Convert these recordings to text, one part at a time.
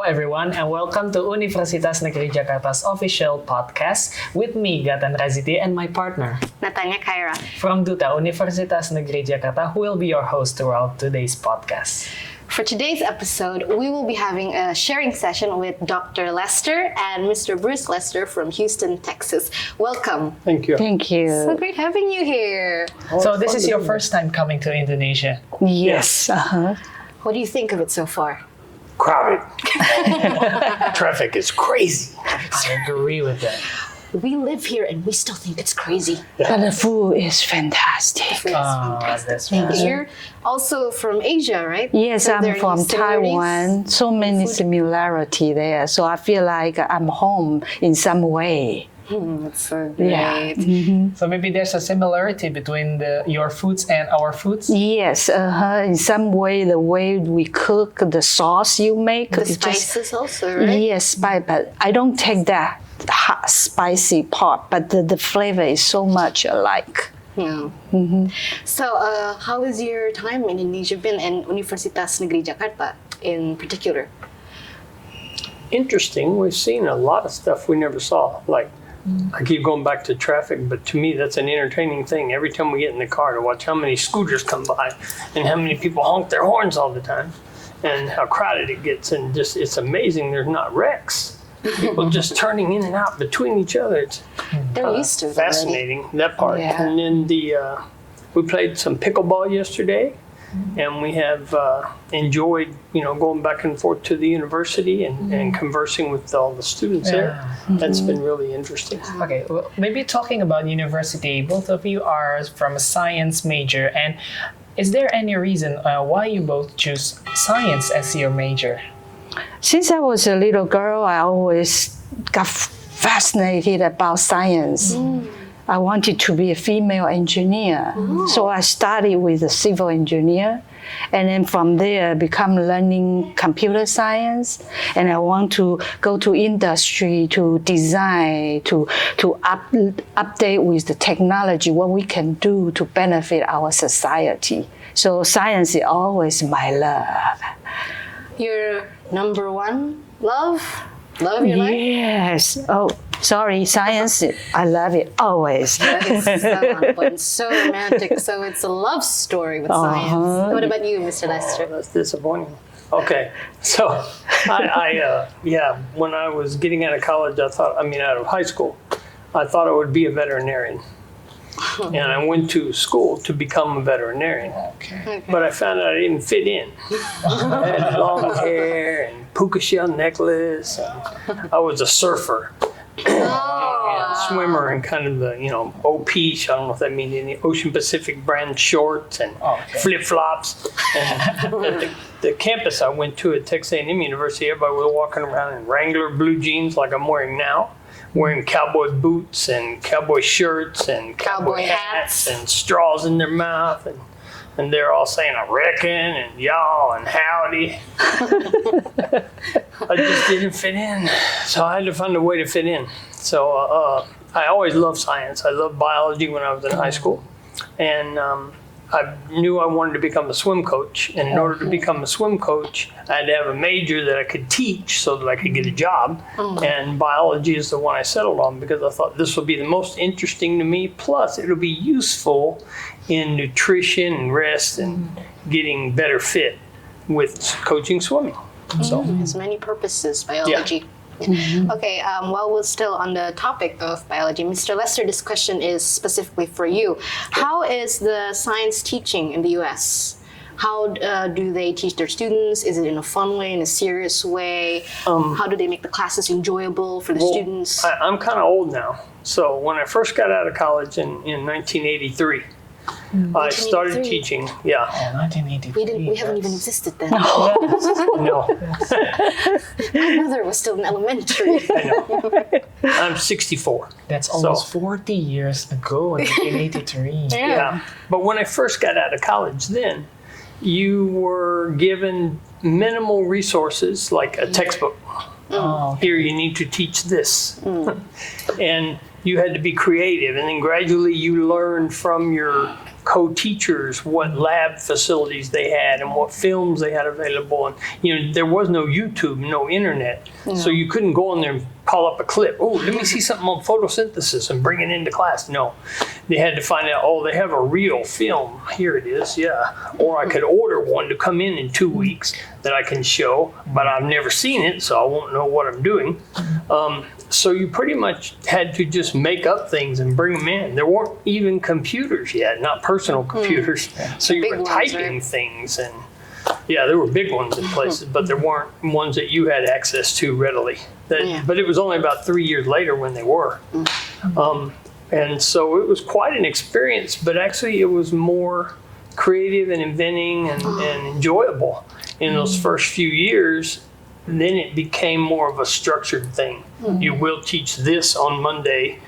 everyone, and welcome to Universitas Negeri Jakarta's official podcast with me, Gatan Raziti, and my partner, Natanya Kaira. from Duta Universitas Negeri Jakarta, who will be your host throughout today's podcast. For today's episode, we will be having a sharing session with Dr. Lester and Mr. Bruce Lester from Houston, Texas. Welcome. Thank you. Thank you. So great having you here. So this is your first time coming to Indonesia. Yes. What do you think of it so far? Crowded. Traffic is crazy. I agree with that. We live here and we still think it's crazy. But the food is fantastic. That's And right. you're also from Asia, right? Yes, So I'm there are from any similarities? Taiwan. So many similarity there. So I feel like I'm home in some way. That's so great. Yeah. So maybe there's a similarity between your foods and our foods. Yes, in some way, the way we cook, the sauce you make. The it's spices also, right? Yes, but I don't take that hot, spicy part, but the flavor is so much alike. Yeah. So, how has your time in Indonesia been, and Universitas Negeri Jakarta in particular? Interesting. We've seen a lot of stuff we never saw. Like, I keep going back to traffic, but to me, that's an entertaining thing. Every time we get in the car to watch how many scooters come by and how many people honk their horns all the time and how crowded it gets. And just, it's amazing there's not wrecks. People just turning in and out between each other. It's They're used to it already. fascinating, that part. Yeah. And then we played some pickleball yesterday, and we have enjoyed, going back and forth to the university and conversing with all the students there. That's been really interesting. Okay, well, maybe talking about university, both of you are from a science major, and is there any reason why you both choose science as your major? Since I was a little girl, I always got fascinated about science. I wanted to be a female engineer. So I studied with a civil engineer. And then from there, become learning computer science. And I want to go to industry to design, to update with the technology, what we can do to benefit our society. So science is always my love. Your number one love? Love of your life? Yes. Oh, sorry, science. I love it always. That is so on point, so romantic. So it's a love story with science. What about you, Mr. Lester? That's disappointing. Okay, so when I was getting out of college, out of high school, I thought I would be a veterinarian. And I went to school to become a veterinarian. Okay. But I found out I didn't fit in. I had long hair and puka shell necklace. And I was a surfer. And swimmer and kind of the, OP, I don't know if that means any, Ocean Pacific brand shorts and flip-flops. And at the campus I went to at Texas A&M University, everybody was walking around in Wrangler blue jeans like I'm wearing now, wearing cowboy boots and cowboy shirts and cowboy hats and straws in their mouth. And they're all saying, I reckon, and y'all, and howdy. I just didn't fit in. So I had to find a way to fit in. So I always loved science. I loved biology when I was in high school. And I knew I wanted to become a swim coach. And in order to become a swim coach, I had to have a major that I could teach so that I could get a job. And biology is the one I settled on because I thought this will be the most interesting to me. Plus, it'll be useful in nutrition and rest and getting better fit with coaching swimming. So Has many purposes, biology. Okay, while we're still on the topic of biology, Mr. Lester, this question is specifically for you. How is the science teaching in the U.S.? How do they teach their students? Is it in a fun way, in a serious way? How do they make the classes enjoyable for the students? I'm kind of old now. So when I first got out of college in 1983, I started teaching. Yeah. 1983. We haven't even existed then. No. My mother was still in elementary. I know. I'm 64. That's almost 40 years ago in 1983. Yeah. But when I first got out of college then, you were given minimal resources like a textbook. Here you need to teach this. And you had to be creative. And then gradually you learned from your co-teachers what lab facilities they had and what films they had available. And there was no YouTube, no internet, so you couldn't go on there and call up a clip. Oh, let me see something on photosynthesis and bring it into class. No, they had to find out. Oh, they have a reel film. Here it is. Yeah, or I could order one to come in 2 weeks that I can show, but I've never seen it, so I won't know what I'm doing. So you pretty much had to just make up things and bring them in. There weren't even computers yet, not personal computers. So you Big were ones, typing right? things, and there were big ones in places, but there weren't ones that you had access to readily. But it was only about 3 years later when they were. And so it was quite an experience, but actually it was more creative and inventing and enjoyable in those first few years. Then it became more of a structured thing. You will teach this on Monday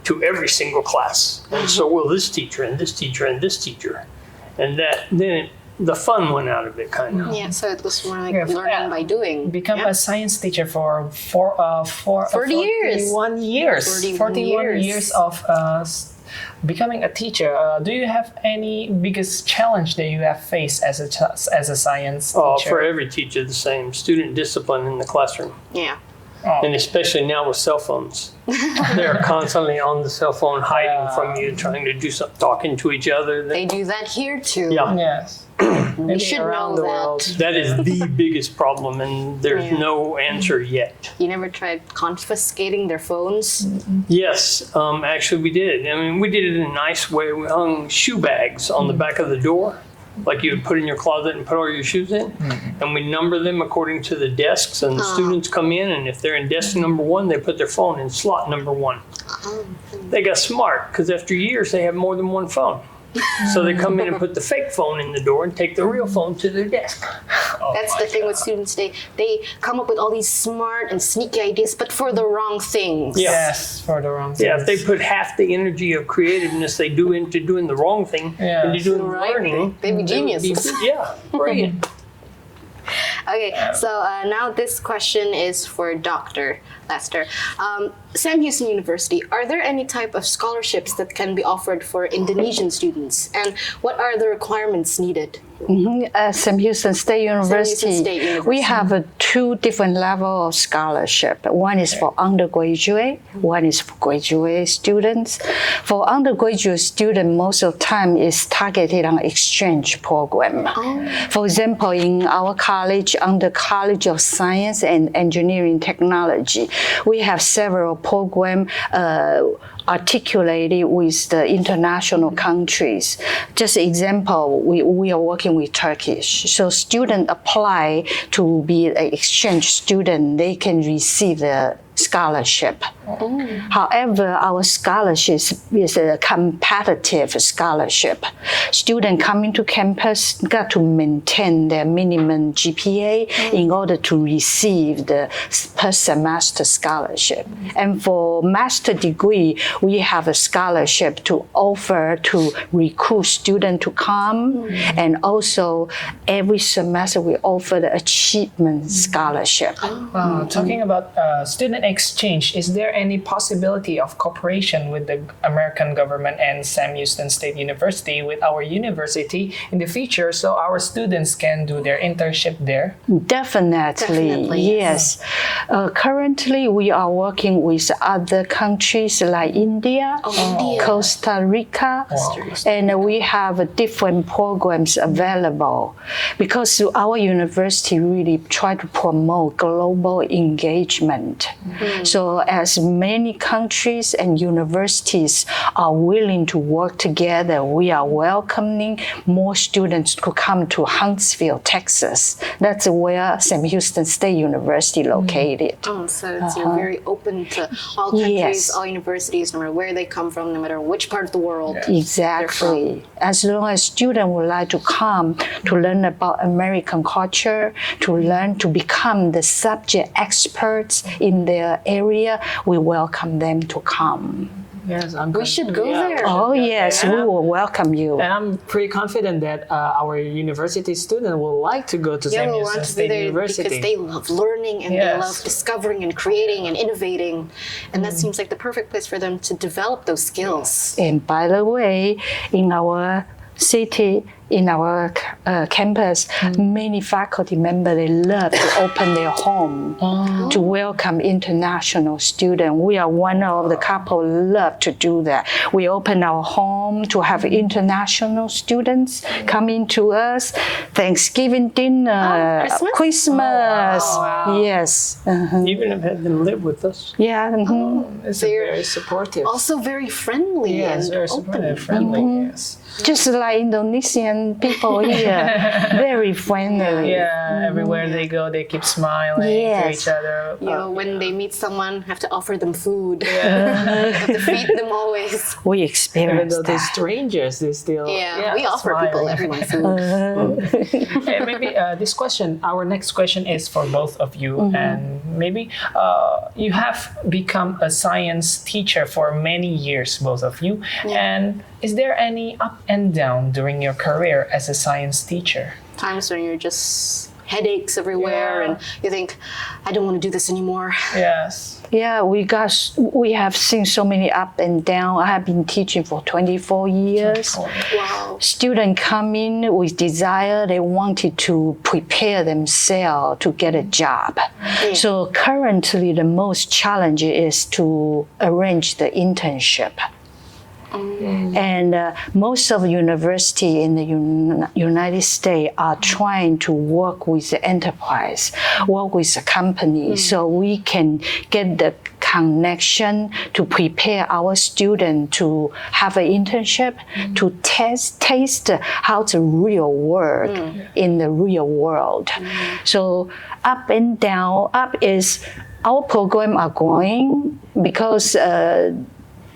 to every single class, and so will this teacher and this teacher and this teacher, and the fun went out of it, kind of. Yeah, so it was more like learning by doing. Become a science teacher for 40 years. 41 years. 41 years of becoming a teacher. Do you have any biggest challenge that you have faced as a science teacher? For every teacher, the same. Student discipline in the classroom. Yeah. And especially now with cell phones. They're constantly on the cell phone, hiding from you, trying to do something, talking to each other. They do that here too. Yeah. Yes. We should know that. That is the biggest problem, and there's no answer yet. You never tried confiscating their phones? Yes, actually we did. I mean, we did it in a nice way. We hung shoe bags on the back of the door, like you would put in your closet and put all your shoes in. And we number them according to the desks, and the students come in, and if they're in desk number 1, they put their phone in slot number 1. They got smart, because after years they have more than one phone. So they come in and put the fake phone in the door and take the real phone to their desk. That's the thing with students. They come up with all these smart and sneaky ideas, but for the wrong things. Yeah. Yes, for the wrong things. Yeah, if they put half the energy of creativeness they do into doing the wrong thing into doing learning, They'd be geniuses. Brilliant. Okay, so now this question is for Dr. Lester. Sam Houston University, are there any type of scholarships that can be offered for Indonesian students? And what are the requirements needed? Sam Houston State University, we have 2 different levels of scholarship. One is for undergraduate, one is for graduate students. For undergraduate students, most of the time is targeted on exchange program. For example, in our college, under College of Science and Engineering Technology, we have several programs articulated with the international countries. Just example, we are working with Turkish. So students apply to be an exchange student, they can receive the scholarship. However, our scholarship is a competitive scholarship. Students coming to campus got to maintain their minimum GPA in order to receive the per semester scholarship. And for master degree, we have a scholarship to offer to recruit students to come. And also every semester we offer the achievement scholarship. Talking about student exchange, is there any possibility of cooperation with the American government and Sam Houston State University with our university in the future so our students can do their internship there? Definitely, yes. Currently, we are working with other countries like India, Costa Rica, and we have different programs available because our university really try to promote global engagement. So as many countries and universities are willing to work together, we are welcoming more students to come to Huntsville, Texas. That's where Sam Houston State University located. So you're very open to all countries, all universities, no matter where they come from, no matter which part of the world. Exactly. As long as students would like to come to learn about American culture, to learn to become the subject experts in their area, we welcome them to come. Yes, we should go there. Oh yes, we will welcome you. And I'm pretty confident that our university student will like to go to Sam Houston State University. Because they love learning and they love discovering and creating and innovating. And that seems like the perfect place for them to develop those skills. And by the way, in our city, in our campus, many faculty members, they love to open their home to welcome international students. We are one of the couple love to do that. We open our home to have international students coming to us. Thanksgiving dinner, Christmas. Yes. Even have had them live with us. Yeah. It's very supportive. Also very friendly Yes, and very open. supportive, friendly. Yes. Just like Indonesian people here, very friendly. Yeah, everywhere they go, they keep smiling to Yes. each other. You know, when they meet someone, have to offer them food. have to feed them always. We Even experience though they're that. strangers, they still Yeah, we offer people smiling. everyone food. And maybe this question, our next question is for both of you. And maybe you have become a science teacher for many years, both of you. And is there any up and down during your career as a science teacher? Times when you're just headaches everywhere Yeah. and you think, I don't want to do this anymore. Yes. Yeah, we have seen so many up and down. I have been teaching for 24 years. Wow. Students come in with desire, they wanted to prepare themselves to get a job. So currently the most challenge is to arrange the internship. And most of university in the United States are trying to work with the enterprise, work with the company, so we can get the connection to prepare our students to have an internship, to taste how the real work in the real world. So up and down. Up is our program are growing because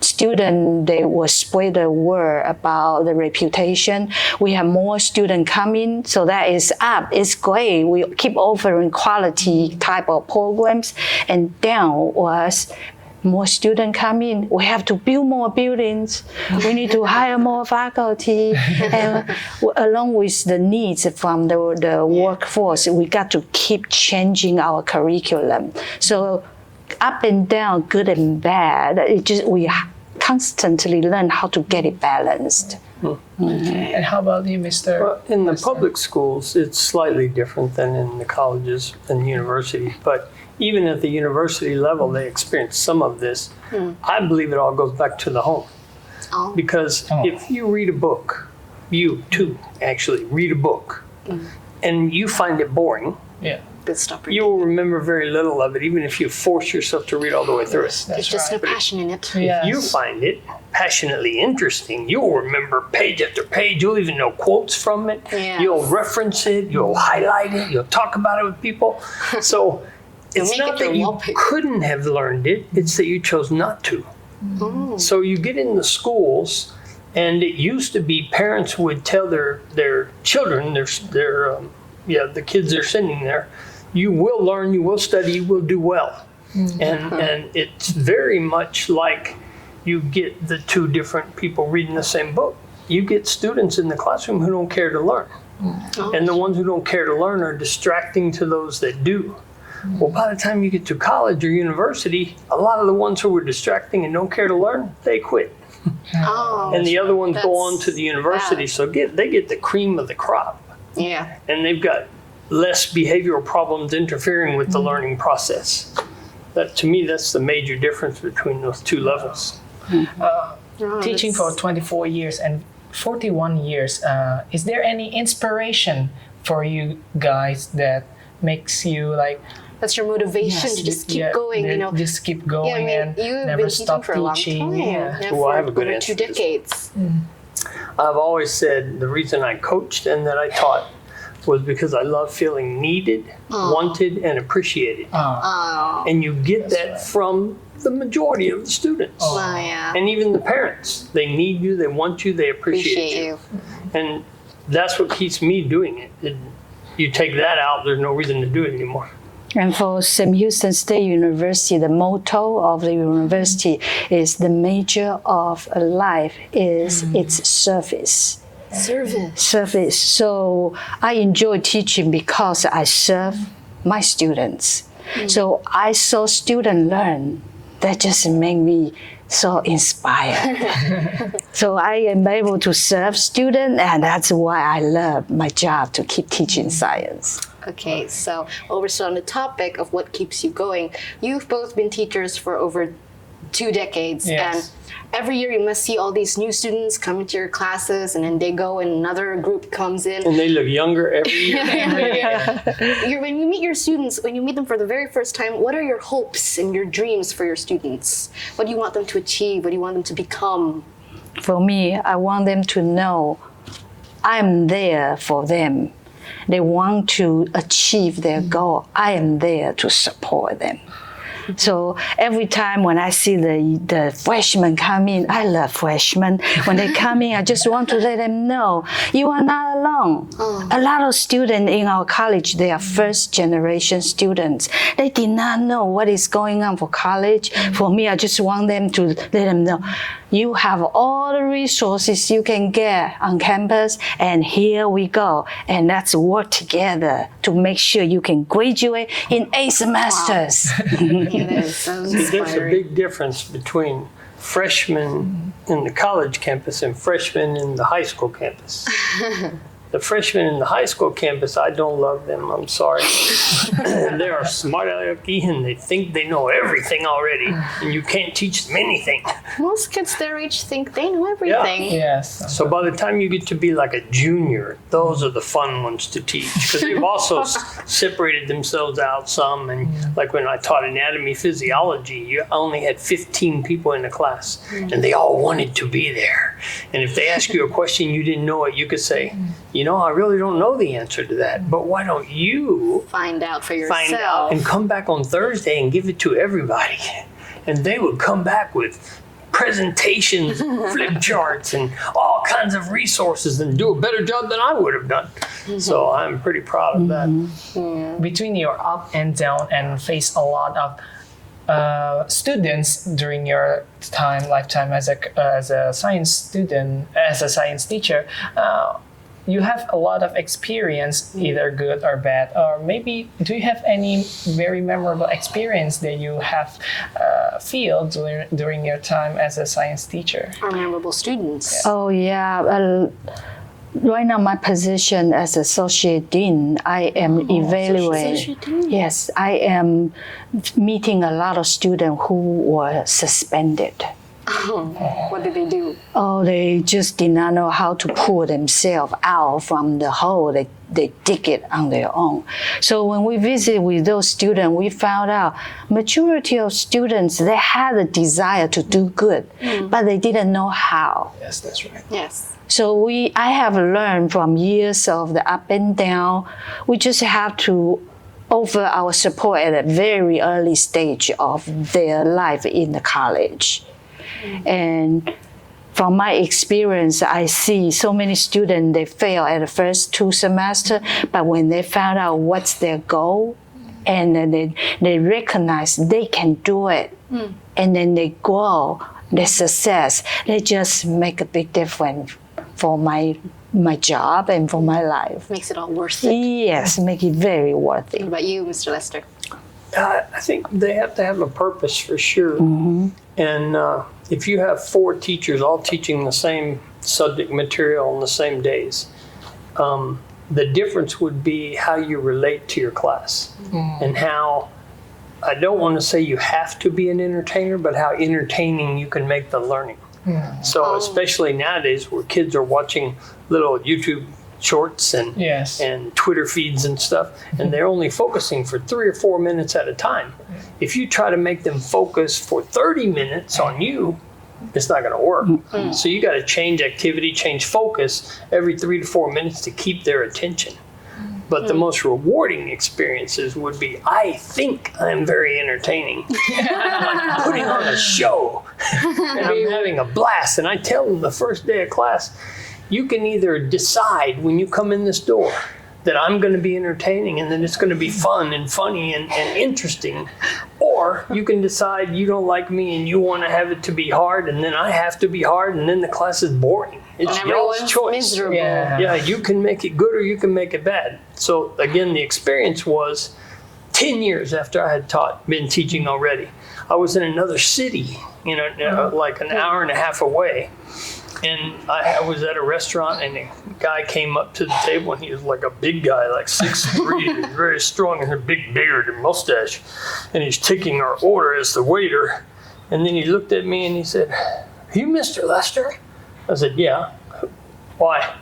students, they will spread the word about the reputation. We have more students coming, so that is up. It's great. We keep offering quality type of programs. And down was more students come in. We have to build more buildings. We need to hire more faculty. And along with the needs from the workforce, we got to keep changing our curriculum. So up and down, good and bad. It just we constantly learn how to get it balanced. And how about you, Mr.? Well, in the public schools, it's slightly different than in the colleges and universities. But even at the university level, they experience some of this. I believe it all goes back to the home. Because if you read a book, you too actually read a book, and you find it boring, Yeah. Good stuff. you will remember very little of it, even if you force yourself to read all the way through it. There's just no passion in it. Yes. If you find it passionately interesting, you'll remember page after page. You'll even know quotes from it. Yeah. You'll reference it. You'll highlight it. You'll talk about it with people. So it's make not it your that you wallpaper. couldn't have learned it. It's that you chose not to. So you get in the schools, and it used to be parents would tell their children, the kids they're sending there, you will learn, you will study, you will do well. And it's very much like you get the two different people reading the same book. You get students in the classroom who don't care to learn. And the ones who don't care to learn are distracting to those that do. Well, by the time you get to college or university, a lot of the ones who were distracting and don't care to learn, they quit. And the other ones go on to the university, so they get the cream of the crop. Yeah. And they've got less behavioral problems interfering with the learning process. That, to me, that's the major difference between those two levels. Teaching for 24 years and 41 years, is there any inspiration for you guys that makes you like, That's your motivation to just keep going, you know. Just keep going Yeah, I mean, and you've never been teaching stop for a long teaching. time. Yeah. Yeah, Well, I have a for good over answer 2 to this. decades. I've always said the reason I coached and that I taught was because I love feeling needed, wanted, and appreciated. Oh, And you get that from the majority of the students. well, yeah. And even the parents. They need you, they want you, they appreciate you. And that's what keeps me doing it. You take that out, there's no reason to do it anymore. And for Sam Houston State University, the motto of the university is the major of a life is its service. Service. So I enjoy teaching because I serve my students. So I saw students learn. That just made me so inspired. So I am able to serve students, and that's why I love my job to keep teaching science. Okay, so over on the topic of what keeps you going, you've both been teachers for over 2 decades, and every year you must see all these new students come into your classes, and then they go and another group comes in. And they look younger every year. When you meet your students, when you meet them for the very first time, what are your hopes and your dreams for your students? What do you want them to achieve? What do you want them to become? For me, I want them to know I'm there for them. They want to achieve their goal. I am there to support them. So every time when I see the freshmen come in, I love freshmen. When they come in, I just want to let them know, you are not alone. A lot of students in our college, they are first generation students. They did not know what is going on for college. For me, I just want them to let them know, you have all the resources you can get on campus, and here we go. And let's work together to make sure you can graduate in 8 semesters. It is so See, there's a inspiring. big difference between freshmen in the college campus and freshmen in the high school campus. The freshmen in the high school campus, I don't love them. I'm sorry. They are smart alecky and they think they know everything already, and you can't teach them anything. Most kids their age think they know everything. Yes. So by the time you get to be like a junior, those are the fun ones to teach, because they've also separated themselves out some. And like when I taught anatomy, physiology, you only had 15 people in the class, and they all wanted to be there. And if they ask you a question you didn't know it, you could say, you know, I really don't know the answer to that, but why don't you Find out for yourself. find out and come back on Thursday and give it to everybody? And they would come back with presentations, flip charts, and all kinds of resources and do a better job than I would have done. So I'm pretty proud of that. Between your up and down and face a lot of students during your lifetime as a science student, as a science teacher, you have a lot of experience, either good or bad, or maybe do you have any very memorable experience that you have feel during your time as a science teacher? Our memorable students. Oh yeah. Right now, my position as associate dean, I am evaluating. Associate dean? Yes, I am meeting a lot of students who were suspended. What did they do? Oh, they just did not know how to pull themselves out from the hole. They dig it on their own. So when we visit with those students, we found out majority of students, they had a desire to do good, but they didn't know how. Yes, that's right. Yes. So I have learned from years of the up and down. We just have to offer our support at a very early stage of their life in the college. And from my experience, I see so many students, they fail at the first 2 semesters, but when they found out what's their goal, and then they recognize they can do it, and then they grow, their success, they just make a big difference for my job and for my life. Makes it all worth it. Yes, make it very worth What it. about you, Mr. Lester? I think they have to have a purpose for sure. And if you have 4 teachers all teaching the same subject material on the same days, the difference would be how you relate to your class and how, I don't want to say you have to be an entertainer, but how entertaining you can make the learning. So especially nowadays where kids are watching little YouTube shorts and Twitter feeds and stuff, and they're only focusing for 3 or 4 minutes at a time. If you try to make them focus for 30 minutes on you, it's not going to work. So you got to change activity, change focus every 3 to 4 minutes to keep their attention. But the most rewarding experiences would be, I think I'm very entertaining. I'm putting on a show and I'm having a blast. And I tell them the first day of class, you can either decide when you come in this door that I'm going to be entertaining and then it's going to be fun and funny and interesting, or you can decide you don't like me and you want to have it to be hard and then I have to be hard and then the class is boring. It's y'all's choice. Miserable. Yeah. You can make it good or you can make it bad. So again, the experience was 10 years after I had been teaching already. I was in another city, like an hour and a half away. And I was at a restaurant, and a guy came up to the table, and he was like a big guy, like 6'3", very strong, and a big beard and mustache. And he's taking our order as the waiter. And then he looked at me and he said, "Are you Mr. Lester?" I said, "Yeah." "Why?"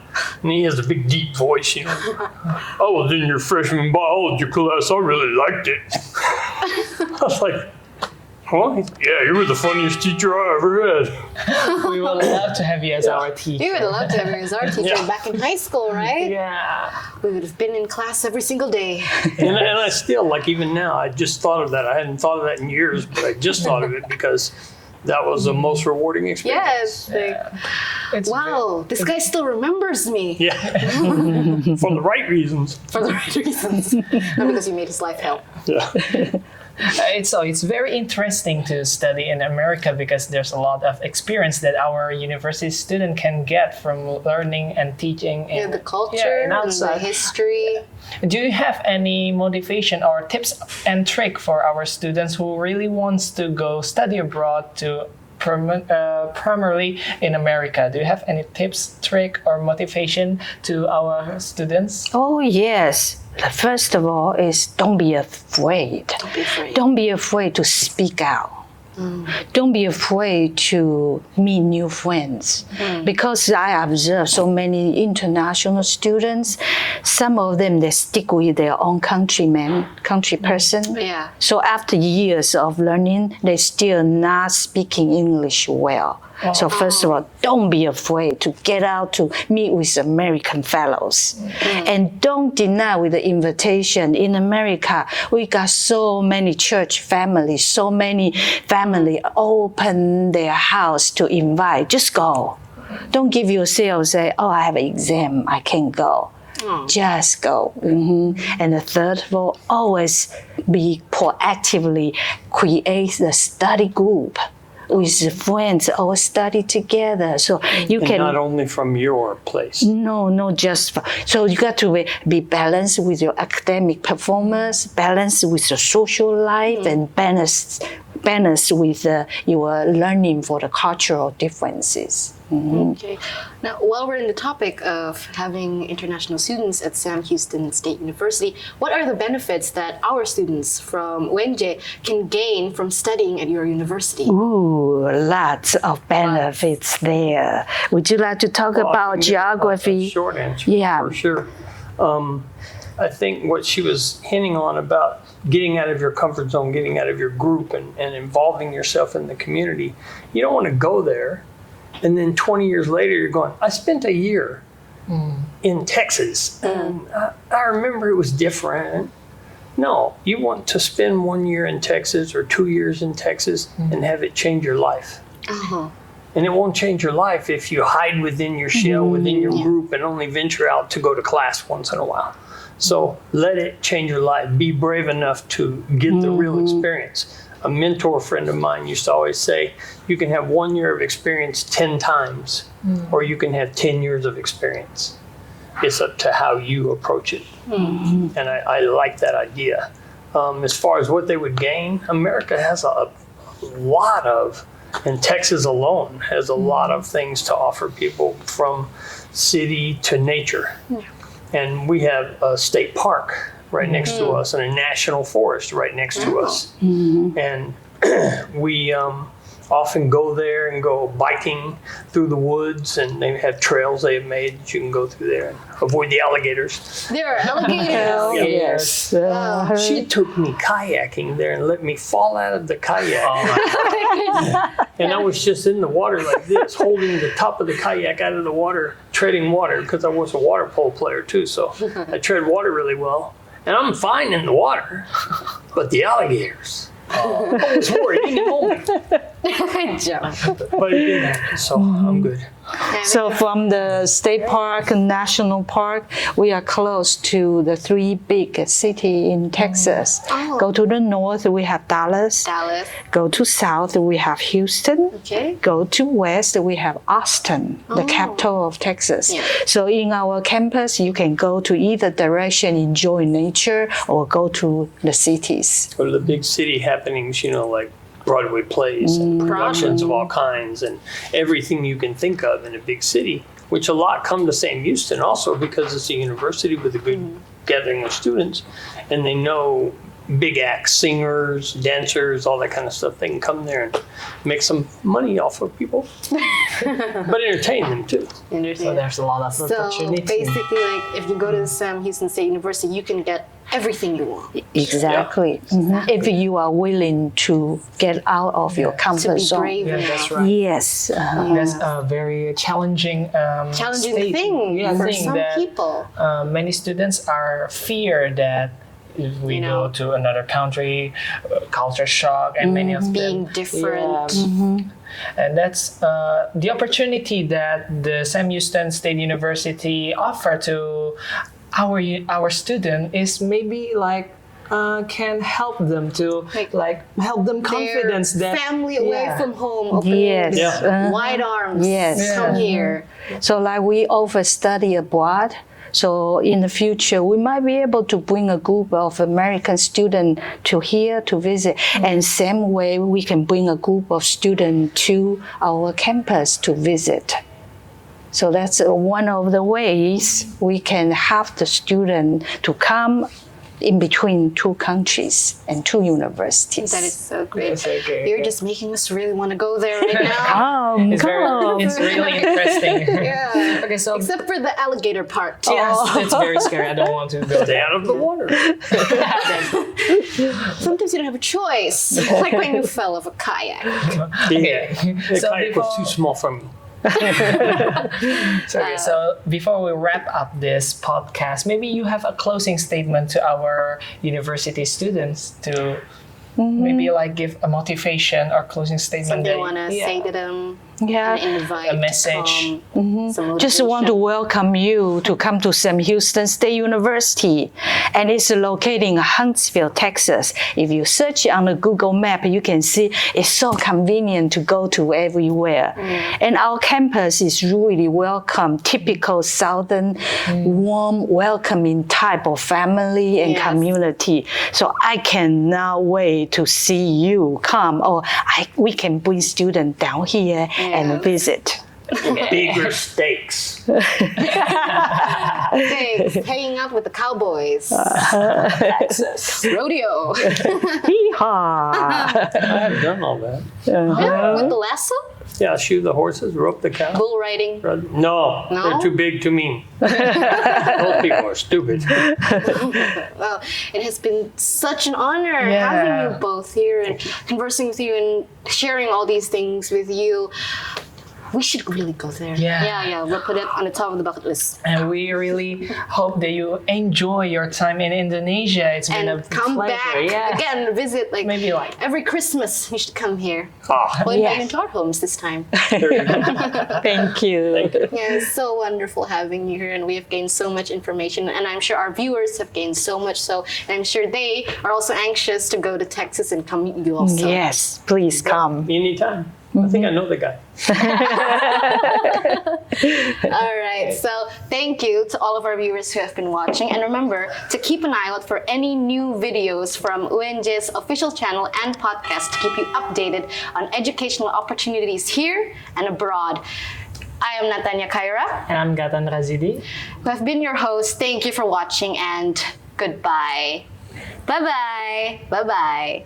And he has a big, deep voice, "I was in your freshman biology class. I really liked it." I was like, "Huh? Yeah, you were the funniest teacher I ever had." We would love to have you as our teacher. We would love to have you as our teacher back in high school, right? Yeah. We would have been in class every single day. And I still, like even now, I just thought of that. I hadn't thought of that in years, but I just thought of it because that was the most rewarding experience. Yes. It's Wow, this guy still remembers me. Yeah. For the right reasons. For the right reasons. Not because you made his life hell. Yeah. It's very interesting to study in America because there's a lot of experience that our university student can get from learning and teaching. Yeah, And, the culture and and the outside. history. Do you have any motivation or tips and trick for our students who really wants to go study abroad to primarily in America? Do you have any tips, trick, or motivation to our students? Oh, yes. First of all is don't be afraid. Don't be afraid. Don't be afraid to speak out. Don't be afraid to meet new friends. Because I observe so many international students, some of them, they stick with their own country person. Yeah. So after years of learning, they still not speaking English well. So first of all, don't be afraid to get out to meet with American fellows. And don't deny with the invitation. In America, we got so many church families, so many family open their house to invite. Just go. Don't give yourself say, "Oh, I have an exam, I can't go." Just go. And the third of all, always be proactively create the study group with friends or study together. So you And can not only from your place. no, just so you got to be balanced with your academic performance, balanced with your social life, and balanced with your learning for the cultural differences. Okay. Now, while we're in the topic of having international students at Sam Houston State University, what are the benefits that our students from UNJ can gain from studying at your university? Ooh, lots of benefits there. Would you like to talk Well, I about can give geography? a short answer, Yeah. for sure. I think what she was hinting on about getting out of your comfort zone, getting out of your group, and involving yourself in the community. You don't want to go there, and then 20 years later, you're going, "I spent a year in Texas, and I remember it was different." No, you want to spend 1 year in Texas or 2 years in Texas and have it change your life. And it won't change your life if you hide within your shell, within your group, and only venture out to go to class once in a while. So let it change your life. Be brave enough to get the real experience. A mentor friend of mine used to always say, you can have 1 year of experience 10 times, or you can have 10 years of experience. It's up to how you approach it. And I like that idea. As far as what they would gain, America has a lot of, and Texas alone has a lot of things to offer people, from city to nature. And we have a state park right next to us and a national forest right next to us. And we often go there and go biking through the woods, and they have trails they have made that you can go through there and avoid the alligators. There are alligators. Yes. She took me kayaking there and let me fall out of the kayak. And I was just in the water like this, holding the top of the kayak out of the water, treading water, because I was a water polo player too, so I tread water really well. And I'm fine in the water, but the alligators, I was worried in the moment. Good job. But it didn't happen, so I'm good. So from the state park and national park, we are close to the 3 big cities in Texas. Go to the north, we have Dallas. Dallas. Go to south, we have Houston. Okay. Go to west, we have Austin, the capital of Texas. Yeah. So in our campus, you can go to either direction, enjoy nature, or go to the cities. Go to the big city happenings, like Broadway plays and productions of all kinds and everything you can think of in a big city, which a lot come to Sam Houston also because it's a university with a good gathering of students, and they know big acts, singers, dancers, all that kind of stuff. They can come there and make some money off of people, but entertain them too. So there's a lot of So opportunity. basically, like if you go to the Sam Houston State University, you can get everything you want. Exactly. If you are willing to get out of your To comfort be zone. brave Yeah, enough. that's right. Yes. That's a very challenging Thing for thing some that people. many students are fear that if we You know, go to another country, culture shock, and many of them Being different. and that's the opportunity that the Sam Houston State University offer to our student is maybe like can help them to Like, help them confidence Their that family away Yeah. from home, opening Yes. wide arms. Yes. Come here. So like we offer study abroad. So in the future, we might be able to bring a group of American students to here to visit. And same way, we can bring a group of students to our campus to visit. So that's one of the ways we can have the student to come in between two countries and two universities. That is so great. That's okay. You're just making us really want to go there right now. it's Come. really interesting. Yeah. Okay, so Except for the alligator part. yes, it's very scary. I don't want to go Stay there. out of the water. Sometimes you don't have a choice. Like when you fell off a kayak. Okay. The So kayak was too small for me. So before we wrap up this podcast, maybe you have a closing statement to our university students to maybe like give a motivation or closing statement. Something that you want to say to them. Yeah. And invite A message. some Just want to motivation. welcome you to come to Sam Houston State University. And it's located in Huntsville, Texas. If you search on the Google map, you can see it's so convenient to go to everywhere. And our campus is really welcome, typical Southern, warm, welcoming type of family and Yes. community. So I cannot wait to see you come, or we can bring students down here and visit. Bigger stakes. Thanks. Hanging out with the cowboys. Texas. Rodeo. Hee-haw! I have done all that. Yeah, with the lasso. Yeah, shoe the horses, rope the cow. Bull riding. No, No? they're too big, too mean. Those people are stupid. Well, it has been such an honor Yeah. having you both here and conversing with you and sharing all these things with you. We should really go there. Yeah. We'll put it on the top of the bucket list. And we really hope that you enjoy your time in Indonesia. It's been a And come pleasure. back Yeah. again, visit like Maybe like- every Christmas. You should come here. Ah, We'll invite Yes. you into our homes this time. Thank you. Yeah, it's so wonderful having you here, and we have gained so much information, and I'm sure our viewers have gained so much. So, and I'm sure they are also anxious to go to Texas and come meet you also. Yes, please come. anytime. I think I know the guy. All right. So thank you to all of our viewers who have been watching. And remember to keep an eye out for any new videos from UNJ's official channel and podcast to keep you updated on educational opportunities here and abroad. I am Natanya Kaira, And I'm Gatan Razidi. who have been your host. Thank you for watching and goodbye. Bye-bye. Bye-bye.